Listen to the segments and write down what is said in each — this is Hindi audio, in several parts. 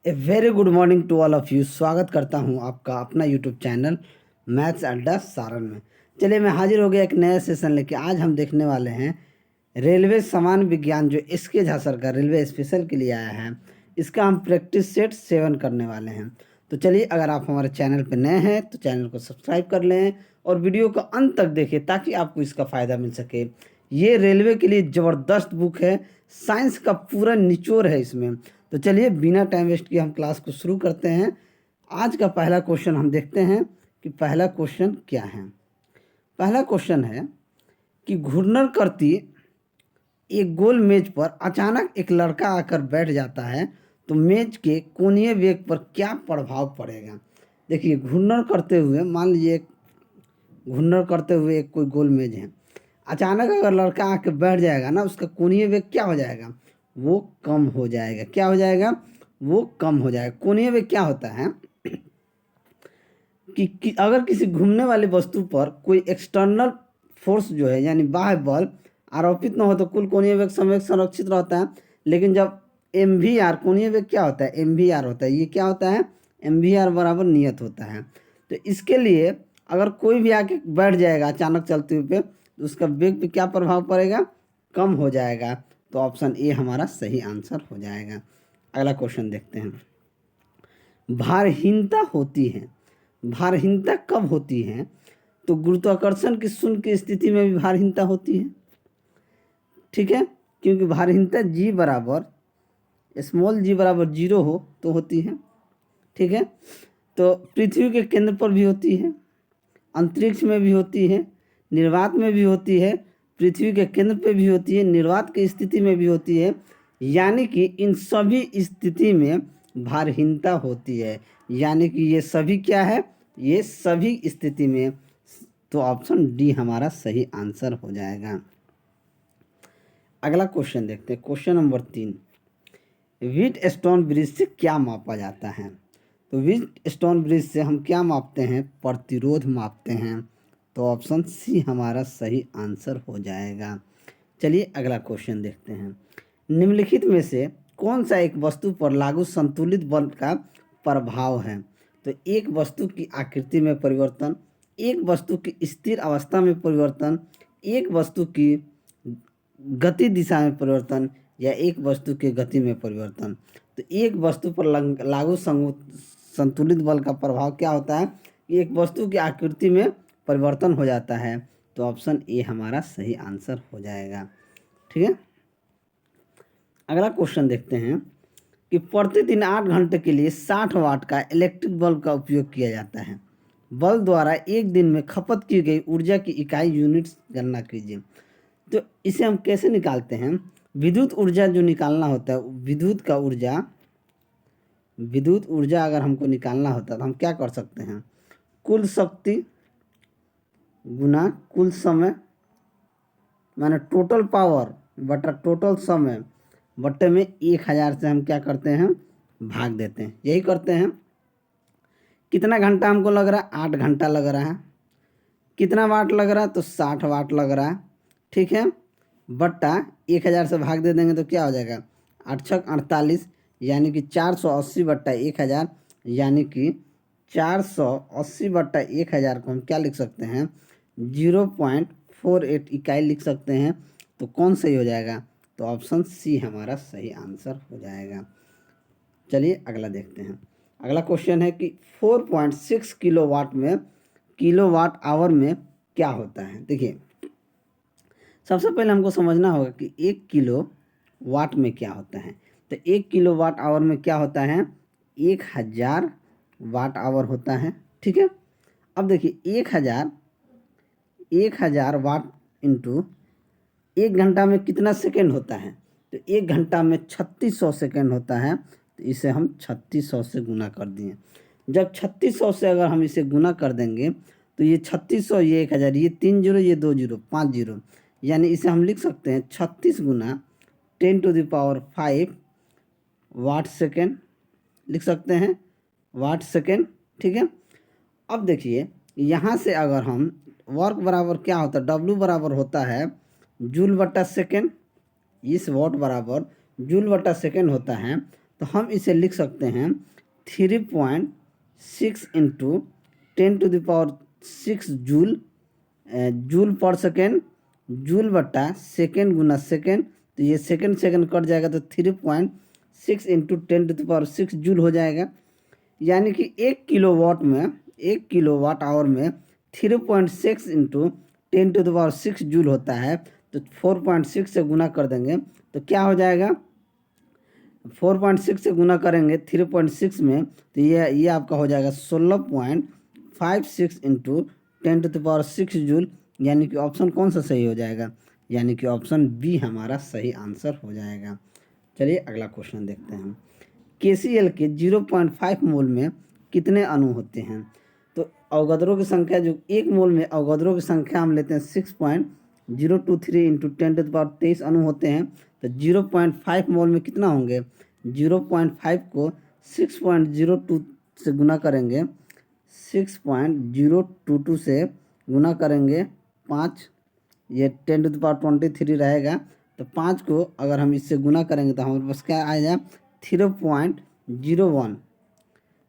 A very good morning to all of you. स्वागत करता हूं आपका अपना यूट्यूब चैनल मैथ्स अड्डा सारन में। चलिए मैं हाजिर हो गया एक नया सेशन लेके। आज हम देखने वाले हैं रेलवे समान विज्ञान जो एसके झा सर का रेलवे स्पेशल के लिए आया है, इसका हम प्रैक्टिस सेट 7 करने वाले हैं। तो चलिए, अगर आप हमारे चैनल पर नए हैं तो चैनल को सब्सक्राइब कर लें और वीडियो को अंत तक देखें ताकि आपको इसका फ़ायदा मिल सके। ये रेलवे के लिए ज़बरदस्त बुक है, साइंस का पूरा निचोड़ है इसमें। तो चलिए बिना टाइम वेस्ट किए हम क्लास को शुरू करते हैं। आज का पहला क्वेश्चन हम देखते हैं कि पहला क्वेश्चन क्या है। पहला क्वेश्चन है कि घूर्णन करती एक गोल मेज पर अचानक एक लड़का आकर बैठ जाता है तो मेज के कोणीय वेग पर क्या प्रभाव पड़ेगा। देखिए, घूर्णन करते हुए, मान लीजिए घूर्णन करते हुए एक कोई गोल मेज है, अचानक अगर लड़का आके बैठ जाएगा ना, उसका कोणीय वेग क्या हो जाएगा, वो कम हो जाएगा। क्या हो जाएगा? वो कम हो जाएगा। कोणीय वेग क्या होता है कि अगर किसी घूमने वाली वस्तु पर कोई एक्सटर्नल फोर्स जो है यानी बाह्य बल आरोपित न हो तो कुल कोणीय वेग समय संरक्षित रहता है। लेकिन जब एम वी आर, कोणीय वेग क्या होता है, एम वी आर होता है। ये क्या होता है? एम वी आर बराबर नियत होता है। तो इसके लिए अगर कोई भी आके बैठ जाएगा अचानक चलते हुए पे, तो उसका वेग पे क्या प्रभाव पड़ेगा? कम हो जाएगा। तो ऑप्शन ए हमारा सही आंसर हो जाएगा। अगला क्वेश्चन देखते हैं। भारहीनता होती है, भारहीनता कब होती है? तो गुरुत्वाकर्षण की शून्य की स्थिति में भी भारहीनता होती है। ठीक है, क्योंकि भारहीनता जी बराबर स्मॉल जी बराबर 0 हो तो होती है। ठीक है, तो पृथ्वी के केंद्र पर भी होती है, अंतरिक्ष में भी होती है, निर्वात में भी होती है, पृथ्वी के केंद्र पे भी होती है, निर्वात की स्थिति में भी होती है। यानी कि इन सभी स्थिति में भारहीनता होती है। यानी कि ये सभी क्या है? ये सभी स्थिति में। तो ऑप्शन डी हमारा सही आंसर हो जाएगा। अगला क्वेश्चन देखते हैं, क्वेश्चन नंबर 3। व्हीटस्टोन ब्रिज से क्या मापा जाता है? तो व्हीटस्टोन ब्रिज से हम क्या मापते हैं? प्रतिरोध मापते हैं। तो ऑप्शन सी हमारा सही आंसर हो जाएगा। चलिए अगला क्वेश्चन देखते हैं। निम्नलिखित में से कौन सा एक वस्तु पर लागू संतुलित बल का प्रभाव है? तो एक वस्तु की आकृति में परिवर्तन, एक वस्तु की स्थिर अवस्था में परिवर्तन, एक वस्तु की गति दिशा में परिवर्तन, या एक वस्तु के गति में परिवर्तन। तो एक वस्तु पर लागू संतुलित बल का प्रभाव क्या होता है? एक वस्तु की आकृति में परिवर्तन हो जाता है। तो ऑप्शन ए हमारा सही आंसर हो जाएगा। ठीक है, अगला क्वेश्चन देखते हैं कि प्रतिदिन 8 घंटे के लिए 60 वाट का इलेक्ट्रिक बल्ब का उपयोग किया जाता है। बल्ब द्वारा एक दिन में खपत की गई ऊर्जा की इकाई यूनिट्स गणना कीजिए। तो इसे हम कैसे निकालते हैं? विद्युत ऊर्जा जो निकालना होता है, विद्युत ऊर्जा अगर हमको निकालना होता है तो हम क्या कर सकते हैं? कुल शक्ति गुना कुल समय, माने टोटल पावर बटा टोटल समय बट्टे में 1000 से हम क्या करते हैं? भाग देते हैं। यही करते हैं। कितना घंटा हमको लग रहा है? 8 घंटा लग रहा है। कितना वाट लग रहा है? तो 60 वाट लग रहा है। ठीक है, बट्टा 1000 से भाग दे देंगे तो क्या हो जाएगा? 8 छक 48, यानी कि 480 बट्टा 1000, यानी कि 480 बट्टा 1000 को हम क्या लिख सकते हैं? 0.48 इकाई लिख सकते हैं। तो कौन सही हो जाएगा? तो ऑप्शन सी हमारा सही आंसर हो जाएगा। चलिए अगला देखते हैं। अगला क्वेश्चन है कि 4.6 किलोवाट में किलोवाट आवर में क्या होता है? देखिए, सबसे पहले हमको समझना होगा कि 1 किलो वाट में क्या होता है। तो 1 किलो वाट आवर में क्या होता है? 1000 वाट आवर होता है। ठीक है, अब देखिए 1000 वाट इंटू 1 घंटा में कितना सेकेंड होता है? तो 1 घंटा में 3600 सेकेंड होता है। तो इसे हम 3600 से गुना कर दिए। जब 3600 से अगर हम इसे गुना कर देंगे तो ये 3600, ये 1000, ये 3 जीरो, ये 2 जीरो, 5 जीरो, यानी इसे हम लिख सकते हैं 36 गुना 10⁵ वाट सेकेंड लिख सकते हैं, वाट सेकेंड। ठीक है, अब देखिए यहाँ से अगर हम वर्क बराबर क्या होता है? डब्ल्यू बराबर होता है जूल बट्टा सेकेंड। इस वाट बराबर जूल बट्टा सेकेंड होता है। तो हम इसे लिख सकते हैं 3.6 इंटू 10⁶ जूल, जूल पर सेकेंड, जूल बटा सेकेंड गुना सेकेंड। तो ये सेकेंड सेकेंड कट जाएगा तो 3.6 इंटू 10⁶ जूल हो जाएगा। यानी कि 1 किलोवाट में, 1 किलोवाट आवर में 3.6 इंटू 10⁶ जूल होता है। तो 4.6 से गुना कर देंगे तो क्या हो जाएगा, 4.6 से गुना करेंगे 3.6 में तो ये आपका हो जाएगा 16.56 इंटू 10⁶ जूल। यानी कि ऑप्शन कौन सा सही हो जाएगा, यानी कि ऑप्शन बी हमारा सही आंसर हो जाएगा। चलिए अगला क्वेश्चन देखते हैं। KCl के 0.5 मोल में कितने अणु होते हैं। तो अवगाद्रो की संख्या, जो 1 मोल में अवगाद्रो की संख्या हम लेते हैं 6.023 इंटू 10⁻23 अणु होते हैं। तो 0.5 मोल में कितना होंगे, 0.5 को 6.02 से गुना करेंगे, 6.022 से गुना करेंगे 5, ये 10⁻23 रहेगा। तो 5 को अगर हम इससे गुना करेंगे तो हमारे पास क्या आएगा 3.01,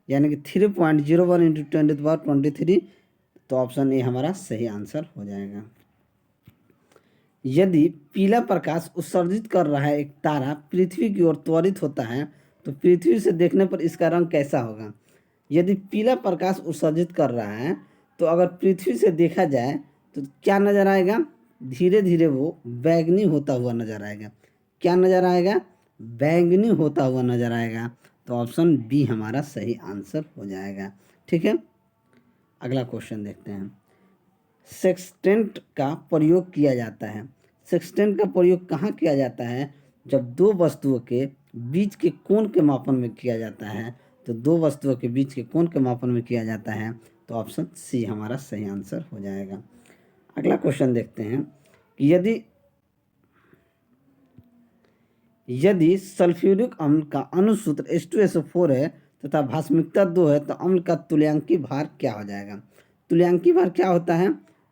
यानी कि 3.01 इंटू 10⁻23। तो ऑप्शन ए हमारा सही आंसर हो जाएगा। यदि पीला प्रकाश उत्सर्जित कर रहा है एक तारा पृथ्वी की ओर त्वरित होता है तो पृथ्वी से देखने पर इसका रंग कैसा होगा। यदि पीला प्रकाश उत्सर्जित कर रहा है तो अगर पृथ्वी से देखा जाए तो क्या नज़र आएगा, धीरे धीरे वो बैंगनी होता हुआ नजर आएगा। क्या नज़र आएगा, बैंगनी होता हुआ नजर आएगा। तो ऑप्शन बी हमारा सही आंसर हो जाएगा। ठीक है, अगला क्वेश्चन देखते हैं। सेक्सटेंट का प्रयोग किया जाता है। सेक्सटेंट का प्रयोग कहाँ किया जाता है, जब दो वस्तुओं के बीच के कोण के मापन में किया जाता है। तो दो वस्तुओं के बीच के कोण के मापन में किया जाता है। तो ऑप्शन सी हमारा सही आंसर हो जाएगा। अगला क्वेश्चन देखते हैं कि यदि सल्फ्यूरिक अम्ल का अणुसूत्र H2SO4 है तथा भास्मिकता 2 है तो अम्ल का तुल्यांकी भार क्या हो जाएगा। तुल्यांकी भार क्या होता है,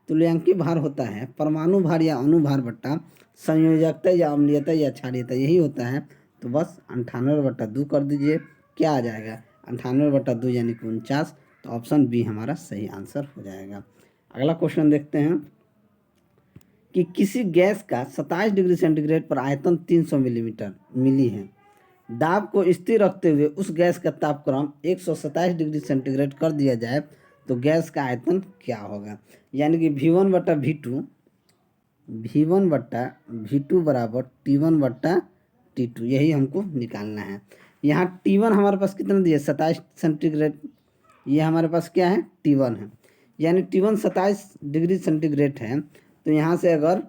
तुल्यांकी भार होता है परमाणु भार या अणुभार बट्टा संयोजकता या अम्लीयता या क्षारीयता, यही होता है। तो बस 98/2 कर दीजिए, क्या आ जाएगा 98/2 यानी कि 49। तो ऑप्शन बी हमारा सही आंसर हो जाएगा। अगला क्वेश्चन देखते हैं कि किसी गैस का 27 डिग्री सेंटीग्रेड पर आयतन 300 मिली है। दाब को स्थिर रखते हुए उस गैस का तापक्रम 127 डिग्री सेंटीग्रेड कर दिया जाए तो गैस का आयतन क्या होगा। यानी कि V1/V2 बराबर T1/T2, यही हमको निकालना है। यहाँ T1 हमारे पास कितना दिया 27 सेंटीग्रेड, ये हमारे पास क्या है T1 है। यानी T1 27 डिग्री सेंटीग्रेड है। तो यहाँ से अगर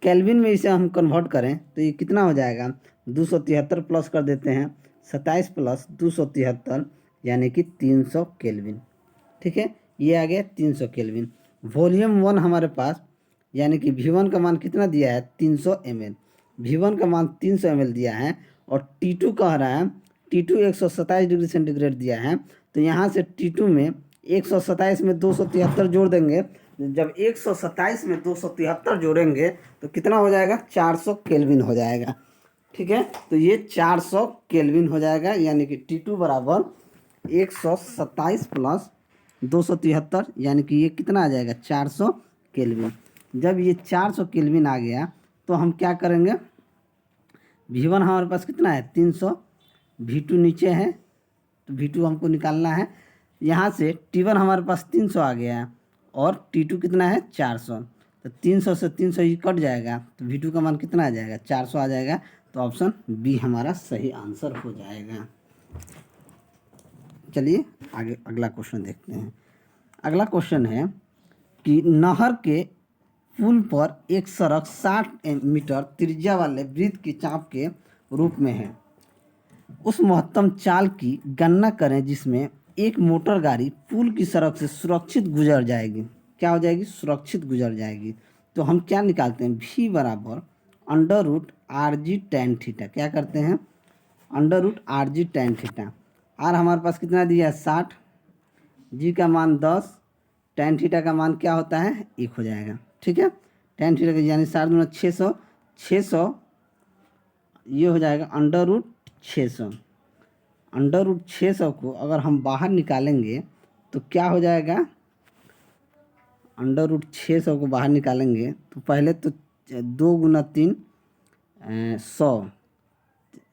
केल्विन में इसे हम कन्वर्ट करें तो ये कितना हो जाएगा 273 प्लस कर देते हैं 27 प्लस 273 यानी कि 300 केल्विन। ठीक है, ये आ गया 300 केल्विन। वॉल्यूम 1 हमारे पास यानी कि V1 का मान कितना दिया है 300 ml, V1 का मान 300 ml दिया है। और T2 कह रहा है T2 127 डिग्री सेंटीग्रेड दिया है। तो यहाँ से T2 में 127 में 273 जोड़ देंगे। जब 127 में 273 जोड़ेंगे तो कितना हो जाएगा 400 केल्विन हो जाएगा। ठीक है, तो ये 400 केल्विन हो जाएगा। यानी कि T2 बराबर 127 प्लस 273 यानी कि ये कितना आ जाएगा 400 केल्विन। जब ये 400 केल्विन आ गया तो हम क्या करेंगे, V1 हमारे पास कितना है 300, V2 नीचे है तो V2 हमको निकालना है। यहाँ से T1 हमारे पास 300 आ गया है और T2 कितना है 400। तो 300 से 300 ही कट जाएगा तो V2 का मान कितना आ जाएगा 400 आ जाएगा। तो ऑप्शन बी हमारा सही आंसर हो जाएगा। चलिए आगे अगला क्वेश्चन देखते हैं। अगला क्वेश्चन है कि नहर के पुल पर एक सड़क 60 मीटर त्रिज्या वाले वृत्त की चाप के रूप में है। उस महत्तम चाल की गणना करें जिसमें एक मोटर गाड़ी पुल की सड़क से सुरक्षित गुजर जाएगी। क्या हो जाएगी, सुरक्षित गुजर जाएगी। तो हम क्या निकालते हैं, V बराबर √RG tan थीटा। क्या करते हैं √RG tan थीटा। आर हमारे पास कितना दिया है 60, जी का मान 10, tan थीटा का मान क्या होता है 1 हो जाएगा। ठीक है, tan थीटा का यानी 60 × 600, 600 ये हो जाएगा √600। अंडर रूट 600 को अगर हम बाहर निकालेंगे तो क्या हो जाएगा। अंडर रूट 600 को बाहर निकालेंगे तो पहले तो 2 गुना 3 100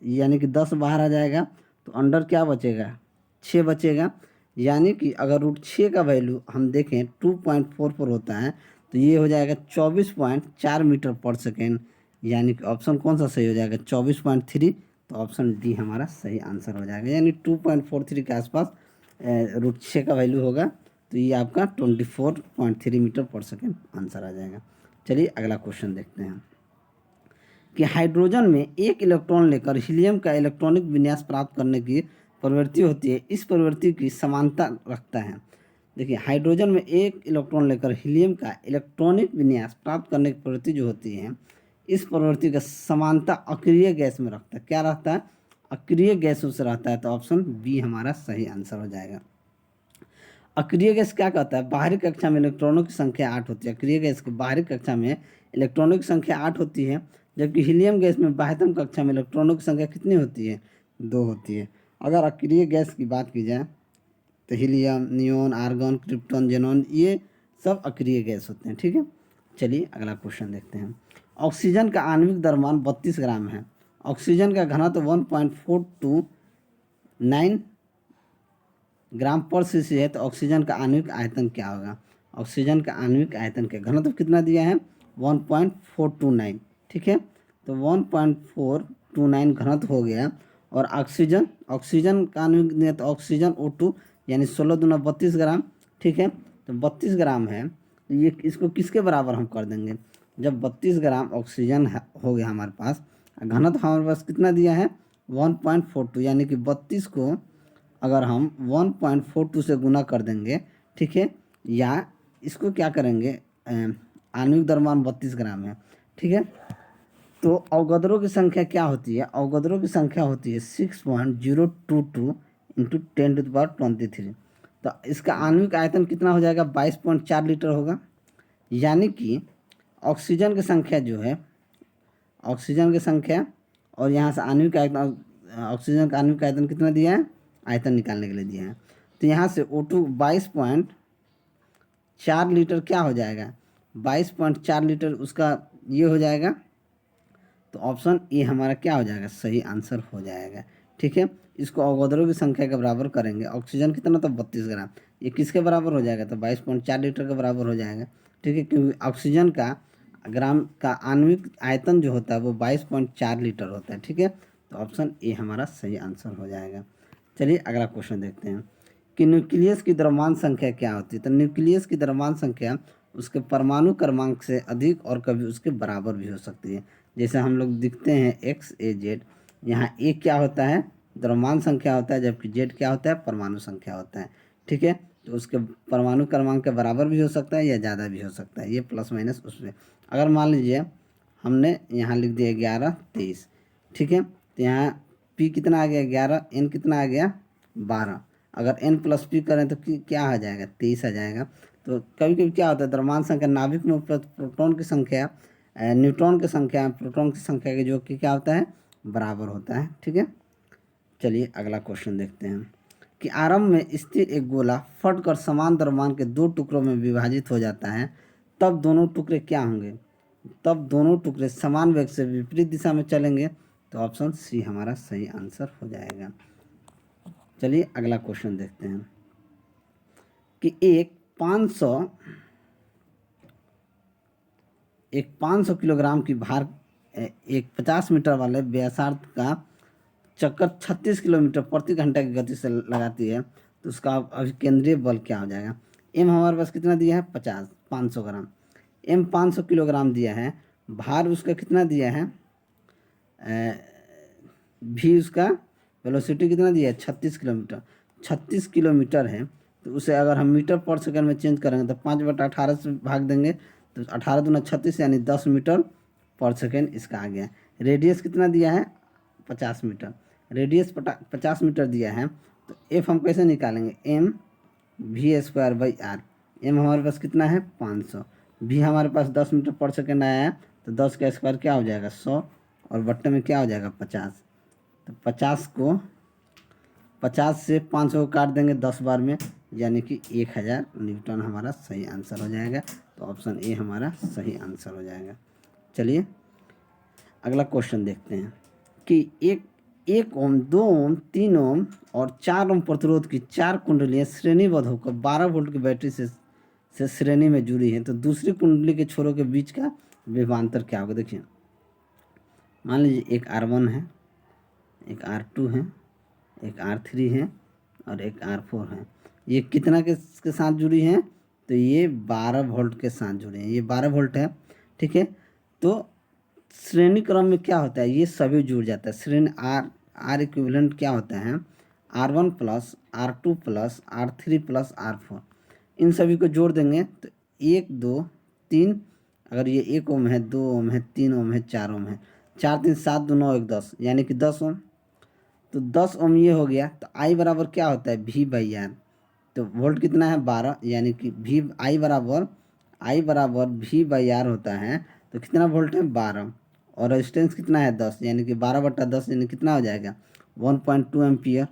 यानी कि 10 बाहर आ जाएगा, तो अंडर क्या बचेगा 6 बचेगा। यानी कि अगर रूट 6 का वैल्यू हम देखें 2.44 होता है तो ये हो जाएगा 24.4 मीटर पर सेकेंड। यानी कि ऑप्शन कौन सा सही हो जाएगा 24.3, तो ऑप्शन डी हमारा सही आंसर हो जाएगा। यानी 2.43 के आसपास रूट 6 का वैल्यू होगा, तो ये आपका 24.3 मीटर पर सेकेंड आंसर आ जाएगा। चलिए अगला क्वेश्चन देखते हैं कि हाइड्रोजन में एक इलेक्ट्रॉन लेकर हीलियम का इलेक्ट्रॉनिक विन्यास प्राप्त करने की प्रवृत्ति होती है, इस प्रवृत्ति की समानता रखता है। देखिए हाइड्रोजन में एक इलेक्ट्रॉन लेकर हीलियम का इलेक्ट्रॉनिक विन्यास प्राप्त करने की प्रवृत्ति जो होती है, इस प्रवृत्ति का समानता अक्रिय गैस में रखता है। क्या रहता है, अक्रिय गैसों से रहता है, तो ऑप्शन बी हमारा सही आंसर हो जाएगा। अक्रिय गैस क्या कहता है, बाहरी कक्षा में इलेक्ट्रॉनों की संख्या 8 होती है। अक्रिय गैस की बाहरी कक्षा में इलेक्ट्रॉनों की संख्या 8 होती है, जबकि हीलियम गैस में बाह्यतम कक्षा में इलेक्ट्रॉनों की संख्या कितनी होती है, 2 होती है। अगर अक्रिय गैस की बात की जाए तो helium, neon, argon, krypton, xenon ये सब अक्रिय गैस होते हैं। ठीक है, चलिए अगला क्वेश्चन देखते हैं। ऑक्सीजन का आणविक द्रव्यमान 32 ग्राम है। ऑक्सीजन का घनत्व 1.429 ग्राम पर सीसी है, तो ऑक्सीजन का आणविक आयतन क्या होगा। ऑक्सीजन का आणविक आयतन क्या, घनत्व कितना दिया है 1.429। ठीक है, तो 1.429 घनत्व हो गया। और ऑक्सीजन का आणविक दिया तो ऑक्सीजन O2 यानी 16 दूना 32 ग्राम। ठीक है, तो 32 ग्राम है, तो ये इसको किसके बराबर हम कर देंगे। जब 32 ग्राम ऑक्सीजन हो गया हमारे पास, घनत्व हमारे पास कितना दिया है 1.42, यानी कि 32 को अगर हम 1.42 से गुना कर देंगे, ठीक है, या इसको क्या करेंगे, आणविक द्रव्यमान 32 ग्राम है। ठीक है, तो अवगद्रों की संख्या क्या होती है, अवगद्रों की संख्या होती है 6.022 इंटू 10⁻23। तो इसका आणविक आयतन कितना हो जाएगा 22.4 लीटर होगा। यानी कि ऑक्सीजन की संख्या जो है, ऑक्सीजन की संख्या और यहाँ से आणविक आयतन, ऑक्सीजन का आणविक आयतन कितना दिया है, आयतन निकालने के लिए दिया है। तो यहाँ से O2 22.4 लीटर क्या हो जाएगा, 22.4 लीटर उसका ये हो जाएगा, तो ऑप्शन ए हमारा क्या हो जाएगा, सही आंसर हो जाएगा। ठीक है, इसको अवगद्रों की संख्या के बराबर करेंगे। ऑक्सीजन कितना, तो 32 ग्राम, ये किसके बराबर हो जाएगा, तो 22.4 लीटर के बराबर हो जाएगा। ठीक है, क्योंकि ऑक्सीजन का ग्राम का आणविक आयतन जो होता है वो 22.4 लीटर होता है। ठीक है, तो ऑप्शन ए हमारा सही आंसर हो जाएगा। चलिए अगला क्वेश्चन देखते हैं कि न्यूक्लियस की द्रव्यमान संख्या क्या होती है। तो न्यूक्लियस की द्रव्यमान संख्या उसके परमाणु क्रमांक से अधिक और कभी उसके बराबर भी हो सकती है। जैसे हम लोग दिखते हैं XAZ, यहाँ ए क्या होता है द्रव्यमान संख्या होता है, जबकि जेड क्या होता है परमाणु संख्या होता है। ठीक है, तो उसके परमाणु क्रमांक के बराबर भी हो सकता है या ज़्यादा भी हो सकता है, ये प्लस माइनस उसमें। अगर मान लीजिए हमने यहाँ लिख दिया 11 23, ठीक है, तो यहाँ P कितना आ गया 11, N कितना आ गया 12। अगर N प्लस P करें तो क्या आ जाएगा 23 आ जाएगा। तो कभी कभी क्या होता है द्रव्यमान संख्या नाभिक में प्रोटॉन की संख्या न्यूट्रॉन की संख्या प्रोटॉन की संख्या के जो कि क्या होता है बराबर होता है। ठीक है, चलिए अगला क्वेश्चन देखते हैं कि आरंभ में स्थिर एक गोला फटकर समान द्रव्यमान के 2 टुकड़ों में विभाजित हो जाता है, तब दोनों टुकड़े क्या होंगे, तब दोनों टुकड़े समान वेग से विपरीत दिशा में चलेंगे, तो ऑप्शन सी हमारा सही आंसर हो जाएगा। चलिए अगला क्वेश्चन देखते हैं कि एक 500 किलोग्राम की भार एक 50 मीटर वाले व्यासार्ध का चक्कर 36 किलोमीटर प्रति घंटा की गति से लगाती है, तो उसका अभिकेंद्रीय बल क्या हो जाएगा। एम हमारे पास कितना दिया है 500 ग्राम, एम 500 किलोग्राम दिया है, भार उसका कितना दिया है, भी उसका वेलोसिटी कितना दिया है 36 किलोमीटर है। तो उसे अगर हम मीटर पर सेकंड में चेंज करेंगे तो 5/18 से भाग देंगे, तो 18 दूना 36 यानी 10 मीटर पर सेकंड इसका आ गया। रेडियस कितना दिया है 50 मीटर, रेडियस 50 मीटर दिया है, तो एफ हम कैसे निकालेंगे, एम V²/r। एम हमारे पास कितना है 500, भी हमारे पास 10 मीटर पर सेकंड आया है, तो 10 का स्क्वायर क्या हो जाएगा 100, और बट्टे में क्या हो जाएगा 50। तो 50 को 50 से 500 को काट देंगे 10 बार में, यानी कि 1000 न्यूटन हमारा सही आंसर हो जाएगा। तो ऑप्शन ए हमारा सही आंसर हो जाएगा। चलिए अगला क्वेश्चन देखते हैं कि 1 ओम, 2 ओम, 3 ओम और 4 ओम प्रतिरोध की 4 कुंडलियाँ श्रेणीबद्ध होकर 12 वोल्ट की बैटरी से श्रेणी में जुड़ी हैं, तो दूसरी कुंडली के छोरों के बीच का विभवांतर क्या होगा। देखिए मान लीजिए एक R1 है, एक R2 है, एक R3 है और एक R4 है। ये कितना के साथ जुड़ी हैं, तो ये 12 वोल्ट के साथ जुड़े हैं। ये 12 वोल्ट है, ठीक है। तो श्रेणी क्रम में क्या होता है, ये सभी जुड़ जाता है। श्रेणी आर इक्विवेलेंट क्या होता है, R1 plus R2 plus R3 plus R4, इन सभी को जोड़ देंगे तो 1 2 3, अगर ये 1 ओम है, 2 ओम है, 3 ओम है, 4 ओम है, 4 3 7 2 9 1 10, यानी कि 10 ओम। तो 10 ओम ये हो गया। तो आई बराबर क्या होता है, V/R। तो वोल्ट कितना है 12, यानी कि आई बराबर V/R होता है। तो कितना वोल्ट है 12, और रेजिस्टेंस कितना है 10, यानी कि 12/10, यानी कितना हो जाएगा 1.2 एम्पियर।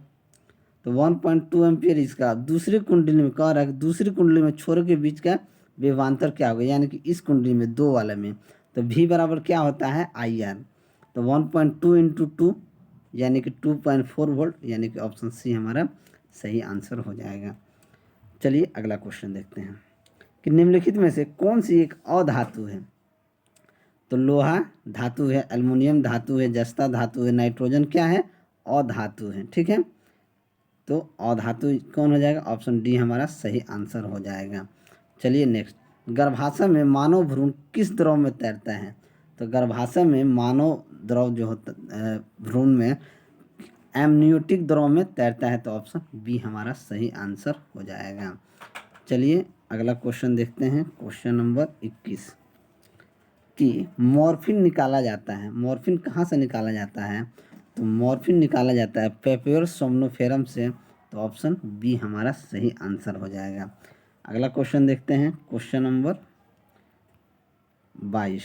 तो 1.2 एम्पियर इसका दूसरी कुंडली में कह रहा है कि दूसरी कुंडली में छोरों के बीच का विभवांतर क्या होगा, यानी कि इस कुंडली में 2 वाले में। तो V बराबर क्या होता है IR। तो 1.2 इंटू 2, यानी कि 2.4 वोल्ट, यानी कि ऑप्शन सी हमारा सही आंसर हो जाएगा। चलिए अगला क्वेश्चन देखते हैं कि निम्नलिखित में से कौन सी एक अधातु है। तो लोहा धातु है, एल्युमिनियम धातु है, जस्ता धातु है, नाइट्रोजन क्या है, अधातु है, ठीक है। तो अधातु कौन हो जाएगा, ऑप्शन डी हमारा सही आंसर हो जाएगा। चलिए नेक्स्ट, गर्भाशय में मानव भ्रूण किस द्रव में तैरता है। तो गर्भाशय में मानव द्रव जो होता भ्रूण में एमनियोटिक द्रव में तैरता है। तो ऑप्शन बी हमारा सही आंसर हो जाएगा। चलिए अगला क्वेश्चन देखते हैं, क्वेश्चन नंबर 21 कि मॉर्फिन निकाला जाता है। मॉर्फिन कहाँ से निकाला जाता है, तो मॉर्फिन निकाला जाता है पेपियर सोम्नोफेरम से। तो ऑप्शन बी हमारा सही आंसर हो जाएगा। अगला क्वेश्चन देखते हैं, क्वेश्चन नंबर 22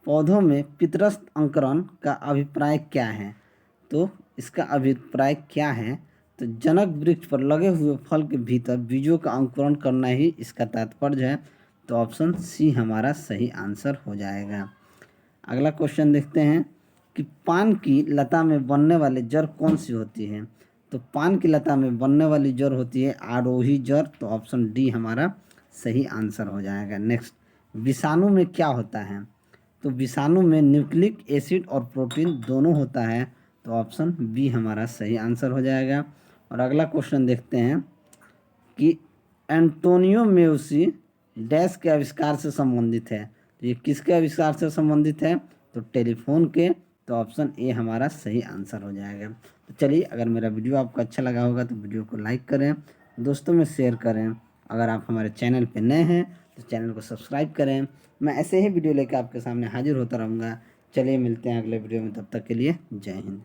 पौधों में पितरस्त अंकुरण का अभिप्राय क्या है। तो इसका अभिप्राय क्या है, तो जनक वृक्ष पर लगे हुए फल के भीतर बीजों का अंकुरण करना ही इसका तात्पर्य है। तो ऑप्शन सी हमारा सही आंसर हो जाएगा। अगला क्वेश्चन देखते हैं कि पान की लता में बनने वाली जड़ कौन सी होती है। तो पान की लता में बनने वाली जड़ होती है आरोही जड़। तो ऑप्शन डी हमारा सही आंसर हो जाएगा। नेक्स्ट, विषाणु में क्या होता है। तो विषाणु में न्यूक्लिक एसिड और प्रोटीन दोनों होता है। तो ऑप्शन बी हमारा सही आंसर हो जाएगा। और अगला क्वेश्चन देखते हैं कि एंटोनियो मेउसी डैश के आविष्कार से संबंधित है। तो ये किसके आविष्कार से संबंधित है, तो टेलीफोन के। तो ऑप्शन ए हमारा सही आंसर हो जाएगा। तो चलिए, अगर मेरा वीडियो आपको अच्छा लगा होगा तो वीडियो को लाइक करें, दोस्तों में शेयर करें। अगर आप हमारे चैनल पर नए हैं तो चैनल को सब्सक्राइब करें। मैं ऐसे ही वीडियो लेकर आपके सामने हाजिर होता रहूँगा। चलिए मिलते हैं अगले वीडियो में, तब तक के लिए जय हिंद।